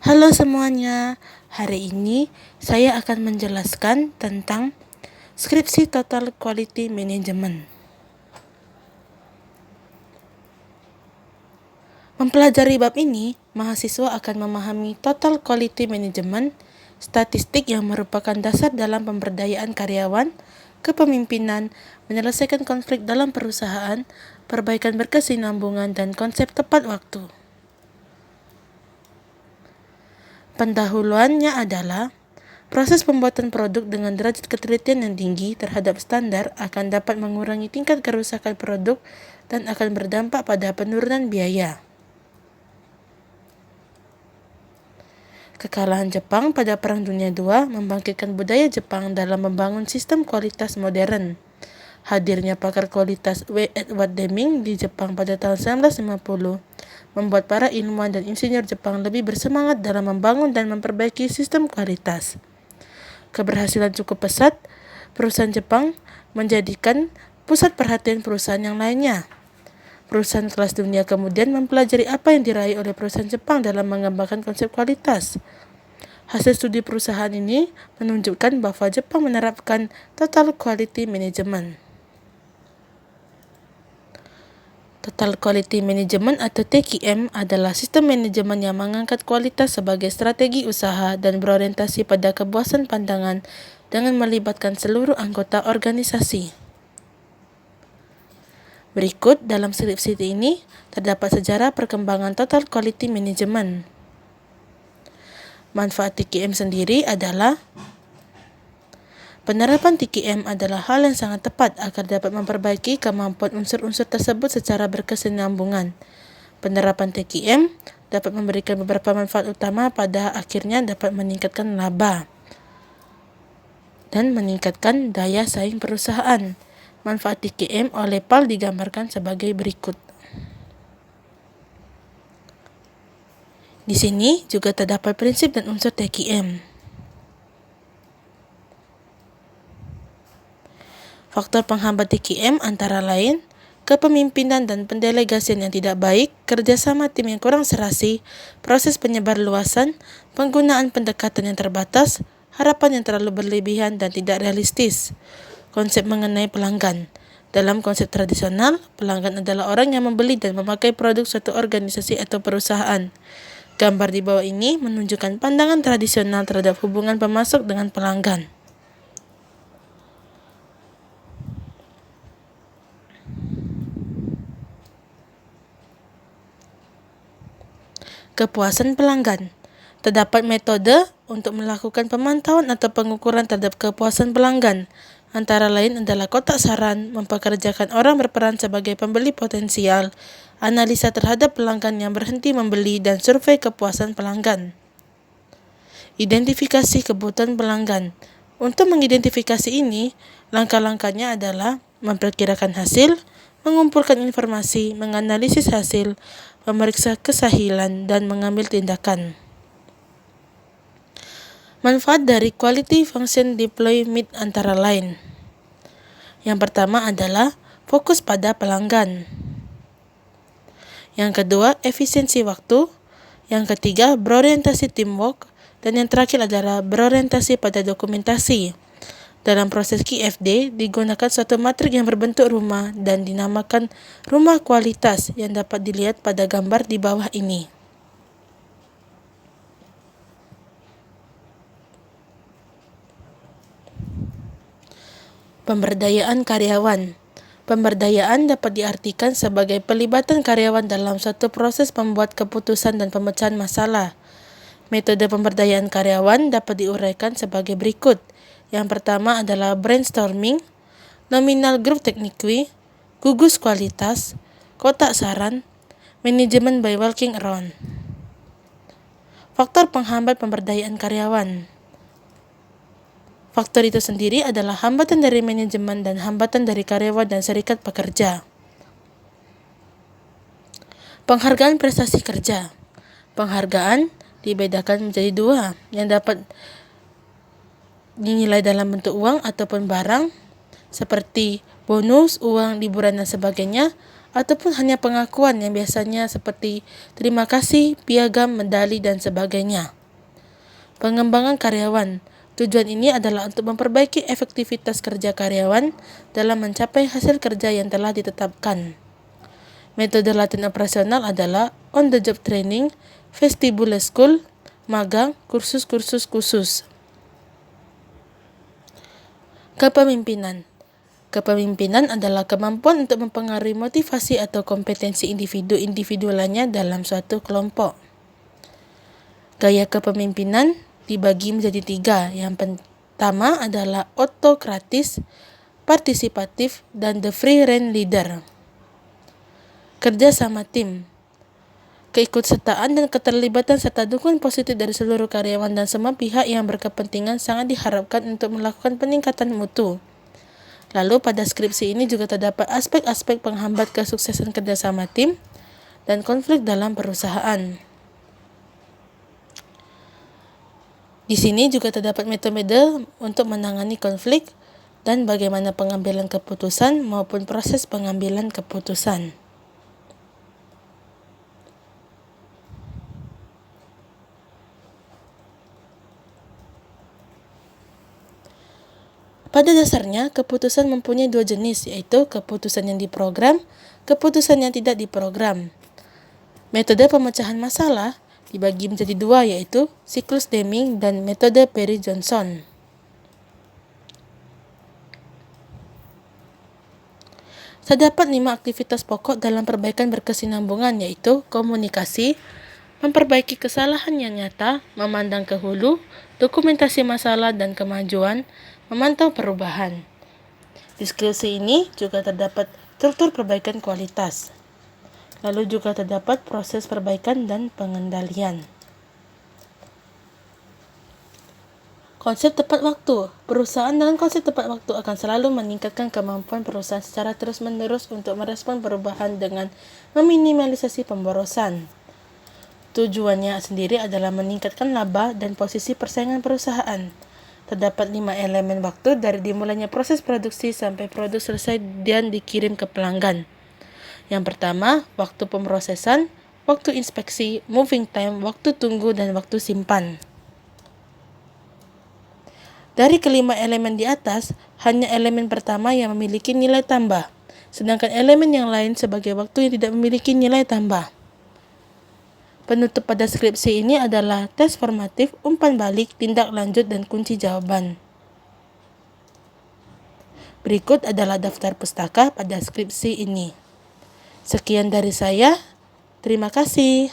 Halo semuanya, hari ini saya akan menjelaskan tentang skripsi Total Quality Management. Mempelajari bab ini, mahasiswa akan memahami Total Quality Management, statistik yang merupakan dasar dalam pemberdayaan karyawan, kepemimpinan, menyelesaikan konflik dalam perusahaan, perbaikan berkesinambungan, dan konsep tepat waktu. Pendahuluannya adalah proses pembuatan produk dengan derajat ketelitian yang tinggi terhadap standar akan dapat mengurangi tingkat kerusakan produk dan akan berdampak pada penurunan biaya. Kekalahan Jepang pada Perang Dunia II membangkitkan budaya Jepang dalam membangun sistem kualitas modern. Hadirnya pakar kualitas W. Edward Deming di Jepang pada tahun 1950 membuat para ilmuwan dan insinyur Jepang lebih bersemangat dalam membangun dan memperbaiki sistem kualitas. Keberhasilan cukup pesat, perusahaan Jepang menjadikan pusat perhatian perusahaan yang lainnya. Perusahaan kelas dunia kemudian mempelajari apa yang diraih oleh perusahaan Jepang dalam mengembangkan konsep kualitas. Hasil studi perusahaan ini menunjukkan bahwa Jepang menerapkan Total Quality Management. Total Quality Management atau TQM adalah sistem manajemen yang mengangkat kualitas sebagai strategi usaha dan berorientasi pada kepuasan pandangan dengan melibatkan seluruh anggota organisasi. Berikut dalam skripsi ini terdapat sejarah perkembangan Total Quality Management. Manfaat TQM sendiri adalah penerapan TQM adalah hal yang sangat tepat agar dapat memperbaiki kemampuan unsur-unsur tersebut secara berkesinambungan. Penerapan TQM dapat memberikan beberapa manfaat utama, pada akhirnya dapat meningkatkan laba dan meningkatkan daya saing perusahaan. Manfaat TQM oleh PAL digambarkan sebagai berikut. Di sini juga terdapat prinsip dan unsur TQM. Faktor penghambat TQM antara lain kepemimpinan dan pendelegasian yang tidak baik, kerjasama tim yang kurang serasi, proses penyebarluasan, penggunaan pendekatan yang terbatas, harapan yang terlalu berlebihan dan tidak realistis. Konsep mengenai pelanggan. Dalam konsep tradisional, pelanggan adalah orang yang membeli dan memakai produk suatu organisasi atau perusahaan. Gambar di bawah ini menunjukkan pandangan tradisional terhadap hubungan pemasok dengan pelanggan. Kepuasan pelanggan. Terdapat metode untuk melakukan pemantauan atau pengukuran terhadap kepuasan pelanggan. Antara lain adalah kotak saran, mempekerjakan orang berperan sebagai pembeli potensial, analisa terhadap pelanggan yang berhenti membeli, dan survei kepuasan pelanggan. Identifikasi kebutuhan pelanggan. Untuk mengidentifikasi ini, langkah-langkahnya adalah memperkirakan hasil, mengumpulkan informasi, menganalisis hasil, memeriksa kesahihan, dan mengambil tindakan. Manfaat dari Quality Function Deployment antara lain. Yang pertama adalah fokus pada pelanggan. Yang kedua, efisiensi waktu. Yang ketiga, berorientasi teamwork. Dan yang terakhir adalah berorientasi pada dokumentasi. Dalam proses QFD, digunakan suatu matrik yang berbentuk rumah dan dinamakan rumah kualitas yang dapat dilihat pada gambar di bawah ini. Pemberdayaan karyawan. Pemberdayaan dapat diartikan sebagai pelibatan karyawan dalam suatu proses pembuat keputusan dan pemecahan masalah. Metode pemberdayaan karyawan dapat diuraikan sebagai berikut. Yang pertama adalah brainstorming, nominal group technique, gugus kualitas, kotak saran, manajemen by walking around. Faktor penghambat pemberdayaan karyawan. Faktor itu sendiri adalah hambatan dari manajemen dan hambatan dari karyawan dan serikat pekerja. Penghargaan prestasi kerja. Penghargaan dibedakan menjadi dua, yang dapat dinilai dalam bentuk uang ataupun barang, seperti bonus, uang, liburan, dan sebagainya, ataupun hanya pengakuan yang biasanya seperti terima kasih, piagam, medali, dan sebagainya. Pengembangan karyawan. Tujuan ini adalah untuk memperbaiki efektivitas kerja karyawan dalam mencapai hasil kerja yang telah ditetapkan. Metode latihan operasional adalah on-the-job training, vestibular school, magang, kursus-kursus khusus. Kepemimpinan. Kepemimpinan adalah kemampuan untuk mempengaruhi motivasi atau kompetensi individu-individu lainnya dalam suatu kelompok. Gaya kepemimpinan dibagi menjadi 3. Yang pertama adalah autokratis, partisipatif, dan the free rein leader. Kerja sama tim. Keikutsertaan dan keterlibatan serta dukungan positif dari seluruh karyawan dan semua pihak yang berkepentingan sangat diharapkan untuk melakukan peningkatan mutu. Lalu pada skripsi ini juga terdapat aspek-aspek penghambat kesuksesan kerjasama tim dan konflik dalam perusahaan. Di sini juga terdapat metode untuk menangani konflik dan bagaimana pengambilan keputusan maupun proses pengambilan keputusan. Pada dasarnya, keputusan mempunyai 2 jenis, yaitu keputusan yang diprogram, keputusan yang tidak diprogram. Metode pemecahan masalah dibagi menjadi 2, yaitu siklus Deming dan metode Perry Johnson. Terdapat 5 aktivitas pokok dalam perbaikan berkesinambungan, yaitu komunikasi, memperbaiki kesalahan yang nyata, memandang ke hulu, dokumentasi masalah dan kemajuan, memantau perubahan. Di skripsi ini juga terdapat struktur perbaikan kualitas. Lalu juga terdapat proses perbaikan dan pengendalian. Konsep tepat waktu. Perusahaan dengan konsep tepat waktu akan selalu meningkatkan kemampuan perusahaan secara terus-menerus untuk merespon perubahan dengan meminimalisasi pemborosan. Tujuannya sendiri adalah meningkatkan laba dan posisi persaingan perusahaan. Terdapat 5 elemen waktu dari dimulainya proses produksi sampai produk selesai dan dikirim ke pelanggan. Yang pertama, waktu pemrosesan, waktu inspeksi, moving time, waktu tunggu, dan waktu simpan. Dari kelima elemen di atas, hanya elemen pertama yang memiliki nilai tambah, sedangkan elemen yang lain sebagai waktu yang tidak memiliki nilai tambah. Penutup pada skripsi ini adalah tes formatif, umpan balik, tindak lanjut, dan kunci jawaban. Berikut adalah daftar pustaka pada skripsi ini. Sekian dari saya. Terima kasih.